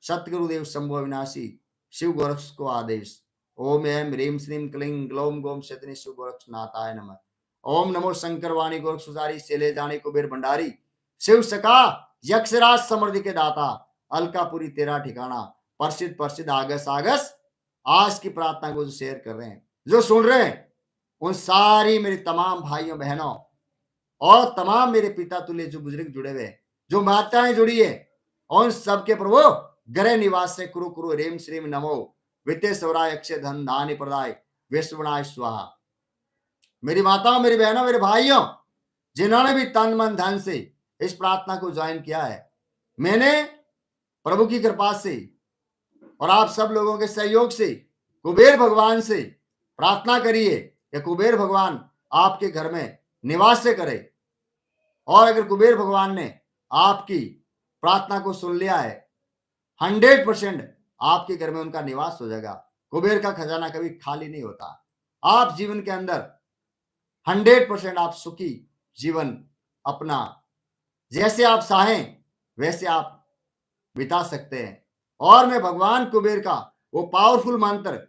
सतगुरुदेव शंभु अविनाशी शिव गोरक्ष को आदेश, ओम एम ह्रीम श्रीम क्लीं ग्लोम गोम शतनी शिव गोरक्षनाथाय नमः, ओम नमो शंकर वाणी गोरख सुजारी सेले जाने कुबेर भंडारी शिव सका यक्षराज समृद्धि के दाता, अलकापुरी तेरा ठिकाना, प्रसिद्ध प्रसिद्ध आगस आगस, आज की प्रार्थना को जो शेयर कर रहे हैं, जो सुन रहे हैं, उन सारी मेरी तमाम भाइयों बहनों और तमाम मेरे पिता तुल्य जो बुजुर्ग जुड़े हुए, जो माताएं जुड़ी है, उन सबके प्रभु ग्रह निवास से कुरु कुरु रेम श्रीम नमो वित्ते सवराय अक्षय धन धान्य प्रदाय विश्वनाय स्वाहा, मेरी माताओं मेरी बहनों मेरे भाइयों जिन्होंने भी तन मन धन से इस प्रार्थना को ज्वाइन किया है, मैंने प्रभु की कृपा से और आप सब लोगों के सहयोग से कुबेर भगवान से प्रार्थना करिए कि कुबेर भगवान आपके घर में निवास से करे, और अगर कुबेर भगवान ने आपकी प्रार्थना को सुन लिया है 100% आपके घर में उनका निवास हो जाएगा। कुबेर का खजाना कभी खाली नहीं होता। आप जीवन के अंदर 100% आप सुखी जीवन अपना जैसे आप चाहें वैसे आप बिता सकते हैं। और मैं भगवान कुबेर का वो पावरफुल मंत्र,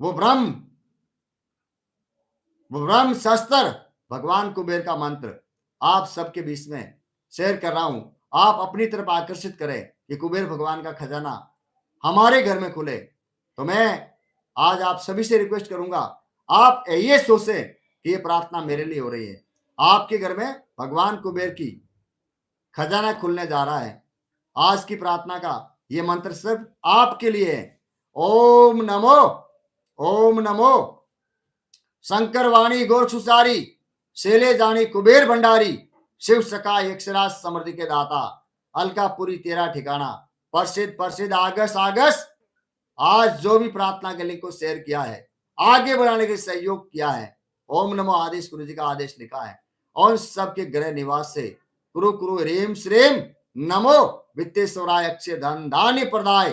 वो ब्रह्म शस्त्र भगवान कुबेर का मंत्र आप सबके बीच में शेयर कर रहा हूं। आप अपनी तरफ आकर्षित करें कि कुबेर भगवान का खजाना हमारे घर में खुले। तो मैं आज आप सभी से रिक्वेस्ट करूंगा, आप ये सोचें कि ये प्रार्थना मेरे लिए हो रही है। आपके घर में भगवान कुबेर की खजाना खुलने जा रहा है। आज की प्रार्थना का ये मंत्र सिर्फ आपके लिए है। ओम नमो शंकर वाणी गोर सुसारी, सेले जानी कुबेर भंडारी, शिव सका यक्षराज समृद्धि के दाता, अलकापुरी तेरा ठिकाना, प्रसिद्ध प्रसिद्ध आगस आगस। आज जो भी प्रार्थना के लिंक को शेयर किया है, आगे बढ़ाने के सहयोग किया है, ओम नमो आदेश गुरु जी का आदेश लिखा है, और सबके ग्रह निवास से कुरु कुरु रेम श्रेम नमो वित्तेश्वराय अक्षय धन धान्य प्रदाय,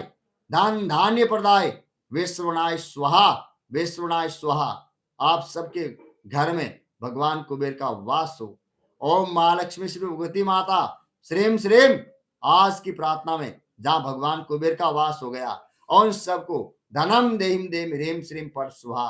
धन धान्य प्रदाय, विश्वनाय स्वाहा, विश्वनाय स्वाहा। आप सबके घर में भगवान कुबेर का वास हो। ओम महालक्ष्मी श्री भगवती माता श्रेम श्रेम। आज की प्रार्थना में जहां भगवान कुबेर का वास हो गया, और सबको धनम देहिम देम ह्रीम श्रीम पर सुहा।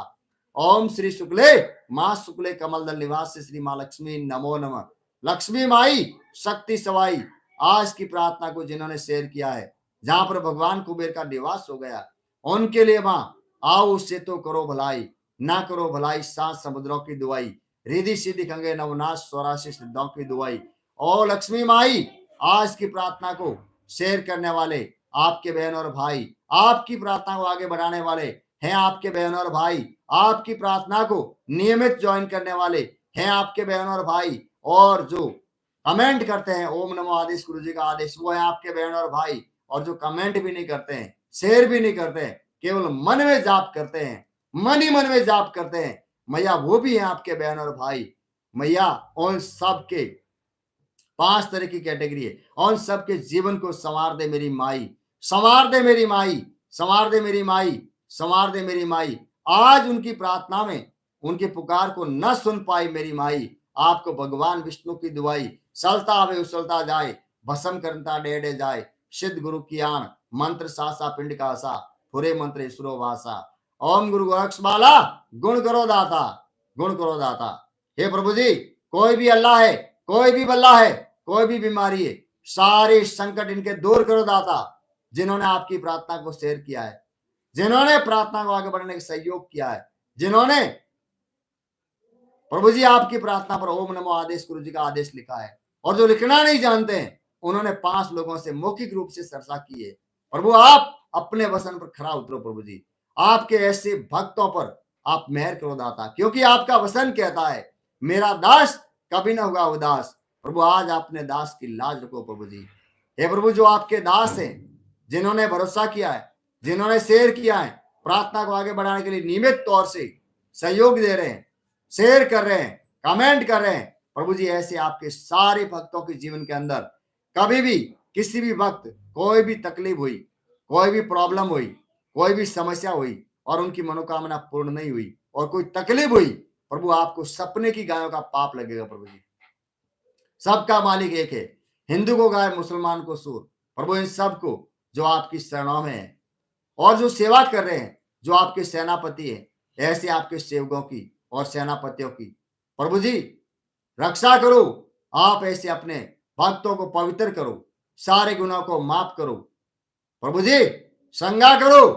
ओम श्री शुक्ले मां शुक्ले कमल दल निवास श्री मां लक्ष्मी नमो नमः। लक्ष्मी माई शक्ति सवाई। आज की प्रार्थना को जिन्होंने शेयर किया है, जहां पर भगवान कुबेर का निवास हो गया, उनके लिए मां आओ उससे तो करो भलाई, ना करो भलाई सात समुद्रों की दुआई, रिधि सिद्धि खंगे नवनाश स्वराशि सिद्धों की दुआई। ओ लक्ष्मी माई, आज की प्रार्थना को शेयर करने वाले आपके बहन और भाई, आपकी प्रार्थना को आगे बढ़ाने वाले हैं आपके बहन और भाई, आपकी प्रार्थना को नियमित ज्वाइन करने वाले हैं आपके बहन और भाई, और जो कमेंट करते हैं ओम नमो आदेश गुरु जी का आदेश, वो है आपके बहन और भाई। और जो कमेंट भी नहीं करते हैं, शेयर भी नहीं करते हैं, केवल मन में जाप करते हैं, मन ही मन में जाप करते हैं, मैया वो भी है आपके बहन और भाई। मैया उन सबके 5 तरह की कैटेगरी है, और सबके जीवन को संवार दे मेरी माई, संवार दे मेरी माई, संवार दे मेरी माई, संवार दे मेरी माई। आज उनकी प्रार्थना में उनकी पुकार को न सुन पाई मेरी माई, आपको भगवान विष्णु की दुआई, चलता आवे उछलता जाए, भस्म करता डेढ़े जाए, सिद्ध गुरु की आन, मंत्र सासा पिंड का आसा, पूरे मंत्र ईश्वरो वासा। ओम गुरु गोरक्ष बाला, गुण करो दाता, गुण करो दाता। हे प्रभु जी, कोई भी अल्लाह है, कोई भी बल्ला है, कोई भी बीमारी है, सारे संकट इनके दूर करो दाता। जिन्होंने आपकी प्रार्थना को शेयर किया है, जिन्होंने प्रार्थना को आगे बढ़ने का सहयोग किया है, जिन्होंने प्रभु जी आपकी प्रार्थना पर ओम नमो आदेश गुरु जी का आदेश लिखा है, और जो लिखना नहीं जानते हैं, उन्होंने 5 लोगों से मौखिक रूप से चर्चा की है। प्रभु आप अपने वचन पर खरा उतरो प्रभु जी, आपके ऐसे भक्तों पर आप मेहर करो दाता, क्योंकि आपका वचन कहता है मेरा दास कभी ना होगा उदास। प्रभु आज आपने दास की लाज रखो प्रभु जी। हे प्रभु, जो आपके दास हैं, जिन्होंने भरोसा किया है, जिन्होंने शेयर किया है, प्रार्थना को आगे बढ़ाने के लिए नियमित तौर से सहयोग दे रहे हैं, शेयर कर रहे हैं, कमेंट कर रहे हैं, प्रभु जी ऐसे आपके सारे भक्तों के जीवन के अंदर कभी भी किसी भी वक्त कोई भी तकलीफ हुई, कोई भी प्रॉब्लम हुई, कोई भी समस्या हुई, और उनकी मनोकामना पूर्ण नहीं हुई, और कोई तकलीफ हुई, प्रभु आपको सपने की गायों का पाप लगेगा प्रभु जी। सबका मालिक एक है, हिंदू को गाय, मुसलमान को सूर। प्रभु इन सबको जो आपकी शरणों में है और जो सेवा कर रहे हैं, जो आपके सेनापति हैं, ऐसे आपके सेवकों की और सेनापतियों की प्रभु जी रक्षा करो। आप ऐसे अपने भक्तों को पवित्र करो, सारे गुनाहों को माफ करो प्रभु जी, संगा करो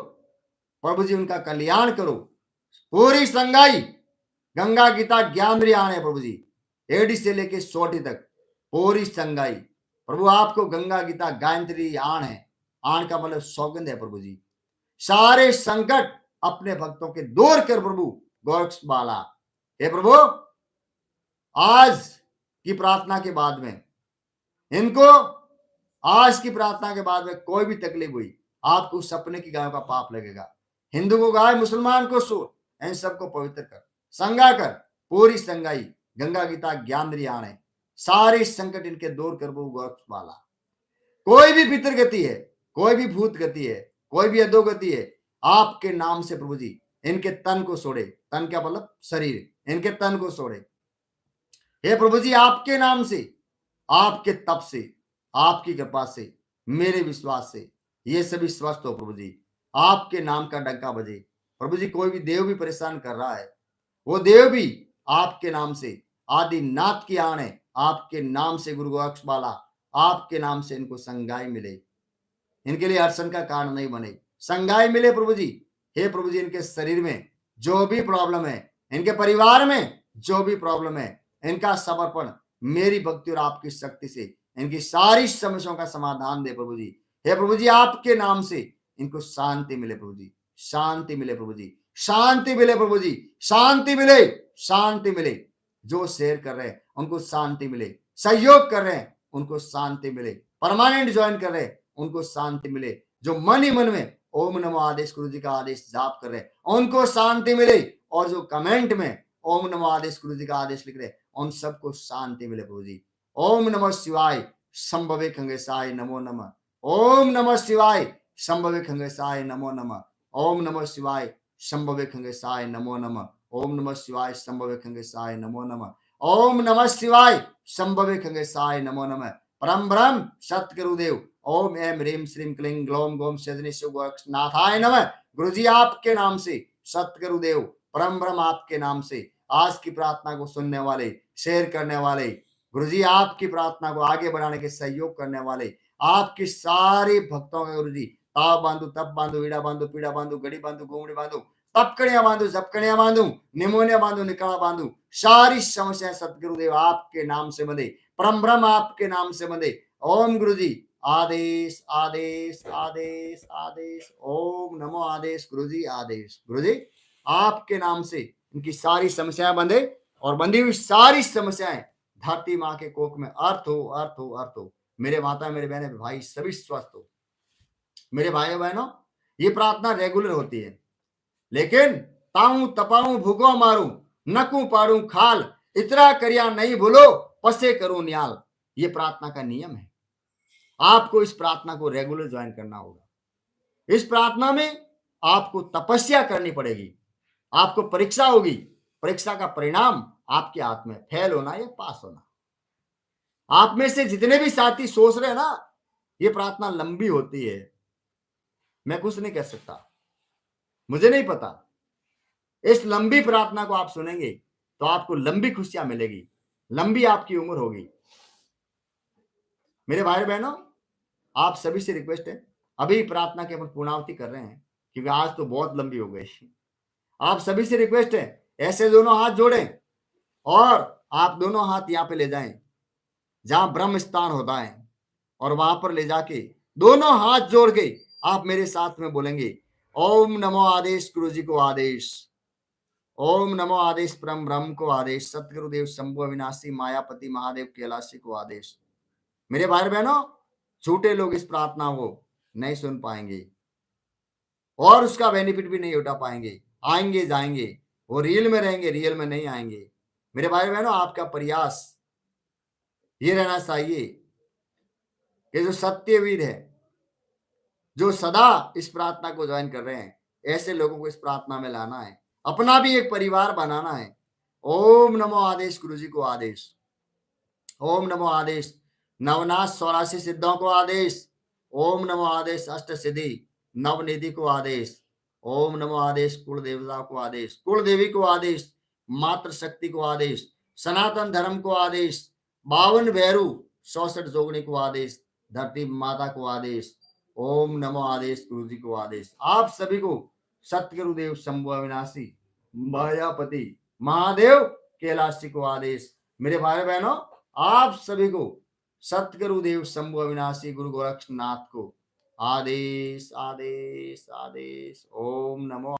प्रभु जी, उनका कल्याण करो। पूरी संगाई गंगा गीता ज्ञान आण है प्रभु जी, एडी से लेके सोटी तक पूरी संगाई। प्रभु आपको गंगा गीता गायत्री आण है, आण का मतलब सौगंध है प्रभु जी। सारे संकट अपने भक्तों के दूर कर प्रभु गोरक्ष बाला। हे प्रभु, आज की प्रार्थना के बाद में इनको, आज की प्रार्थना के बाद में कोई भी तकलीफ हुई, आपको सपने की गायों का पाप लगेगा। हिंदू को गाय, मुसलमान को सूर, इन सबको पवित्र कर, संगा कर, पूरी संगाई गंगा गीता ज्ञान आणे, सारे संकट इनके दूर कर प्रभु गोरक्ष बाला। कोई भी पितर गति है, कोई भी भूत गति है, कोई भी अधोगति है, आपके नाम से प्रभु जी इनके तन को छोड़े। तन क्या मतलब? शरीर, इनके तन को छोड़े। हे प्रभु जी, आपके नाम से, आपके तप से, आपकी कृपा से, मेरे विश्वास से ये सभी स्वस्थ हो प्रभु जी। आपके नाम का डंका बजे प्रभु जी। कोई भी देव भी परेशान कर रहा है, वो देव भी आपके नाम से, आदि नाथ की आण है, आपके नाम से गुरु गोरक्ष बाला, आपके नाम से इनको संगाई मिले, इनके लिए हर्षण का कारण नहीं बने, संगाई मिले प्रभु जी। हे प्रभु जी, इनके शरीर में जो भी प्रॉब्लम है, इनके परिवार में जो भी प्रॉब्लम है, इनका समर्पण मेरी भक्ति और आपकी शक्ति से इनकी सारी समस्याओं का समाधान दे प्रभु जी। हे प्रभु जी, आपके नाम से इनको शांति मिले प्रभु जी, शांति मिले प्रभु जी। शांति मिले प्रभु जी, शांति मिले, शांति मिले। जो शेयर कर रहे हैं उनको शांति मिले, सहयोग कर रहे हैं उनको शांति मिले, परमानेंट ज्वाइन कर रहे हैं उनको शांति मिले, जो मन ही मन में ओम नमो आदेश गुरु जी का आदेश जाप कर रहे हैं उनको शांति मिले, और जो कमेंट में ओम नमो आदेश गुरु जी का आदेश लिख रहे हैं उन सबको शांति मिले प्रभु जी। ओम नमः शिवाय संभवे खंगेशाय नमो नमः। ओम नमः शिवाय संभवे खंगेशाय नमो नमः। ओम नमः शिवाय संभवे खंगेशाय नमो नमः। ओम नमः शिवाय संभवे खंगेशाय नमो नमः। ओम नमः शिवाय संभवे खंगेशाय नमो नमः। परम ब्रह्म सतगुरुदेव ओम एम ह्रीम श्रीम क्लीं ग्लोम गोम सजनी नाथाय नमः। गुरु जी आपके नाम से, सतगुरुदेव परम ब्रह्म आपके नाम से, आज की प्रार्थना को सुनने वाले, शेयर करने वाले, गुरु जी आपकी प्रार्थना को आगे बढ़ाने के सहयोग करने वाले, आपकी सारे भक्तों का गुरु जी ताव बांधू, तप बांधू, ईड़ा बांधू, पीड़ा बांधू, घड़ी बांधू, घूमड़ी बांधू, तपकड़ियां बांधू, झपकड़ियां बांधू, निमोनिया बांधू, निकड़ा बांधू, सारी समस्याएं सतगुरुदेव आपके नाम से बंधे, परम ब्रह्म आपके नाम से बंधे। ओम गुरु जी आदेश आदेश आदेश आदेश। ओम नमो आदेश गुरु जी आदेश। गुरु जी आपके नाम से इनकी सारी समस्याएं बंधे, और बंधी हुई सारी समस्याएं धरती माँ के कोख में अर्थ हो, अर्थ हो, अर्थ हो। मेरे माता, मेरे बहने, भाई सभी स्वस्थ हो। मेरे भाइयों बहनों, ये प्रार्थना रेगुलर होती है, लेकिन ताऊ तपाऊ भूगो मारू, नकू पाड़ू खाल, इतरा करिया नहीं भूलो, पसे करूं न्याल। ये प्रार्थना का नियम है। आपको इस प्रार्थना को रेगुलर ज्वाइन करना होगा। इस प्रार्थना में आपको तपस्या करनी पड़ेगी, आपको परीक्षा होगी, परीक्षा का परिणाम आपके हाथ में, फेल होना या पास होना। आप में से जितने भी साथी सोच रहे हैं ना, ये प्रार्थना लंबी होती है, मैं कुछ नहीं कह सकता, मुझे नहीं पता। इस लंबी प्रार्थना को आप सुनेंगे तो आपको लंबी खुशियां मिलेगी, लंबी आपकी उम्र होगी। मेरे भाई बहनों, आप सभी से रिक्वेस्ट है, अभी प्रार्थना की अपन पूर्णावती कर रहे हैं क्योंकि आज तो बहुत लंबी हो गई। आप सभी से रिक्वेस्ट है, ऐसे दोनों हाथ जोड़ें और आप दोनों हाथ यहां पे ले जाएं जहां ब्रह्म स्थान होता है, और वहां पर ले जाके दोनों हाथ जोड़ के आप मेरे साथ में बोलेंगे ओम नमो आदेश गुरु जी को आदेश, ओम नमो आदेश परम ब्रह्म को आदेश, सतगुरुदेव शंभु अविनाशी मायापति महादेव कैलाशी को आदेश। मेरे भाई बहनों, झूठे लोग इस प्रार्थना को नहीं सुन पाएंगे और उसका बेनिफिट भी नहीं उठा पाएंगे, आएंगे जाएंगे, वो रियल में रहेंगे, रियल में नहीं आएंगे। मेरे भाई बहनों, आपका प्रयास ये रहना चाहिए कि जो सत्यवीर है, जो सदा इस प्रार्थना को ज्वाइन कर रहे हैं, ऐसे लोगों को इस प्रार्थना में लाना है, अपना भी एक परिवार बनाना है। ओम नमो आदेश गुरु जी को आदेश। ओम नमो आदेश नवनाथ 84 सिद्धों को आदेश। ओम नमो आदेश अष्ट सिद्धि नवनिधि को आदेश। ओम नमो आदेश कुल देवता को आदेश, कुल देवी को आदेश, मातृ शक्ति को आदेश, सनातन धर्म को आदेश, 52 भैरू 64 जोगनी को आदेश, धरती माता को आदेश। ओम नमो आदेश गुरु जी को आदेश। आप सभी को सतगुरुदेव शंभु अविनाशी मायापति महादेव कैलाशी को आदेश। मेरे भाई बहनों, आप सभी को सतगुरुदेव शंभु अविनाशी गुरु गोरक्षनाथ को आदेश आदेश आदेश। ओम नमो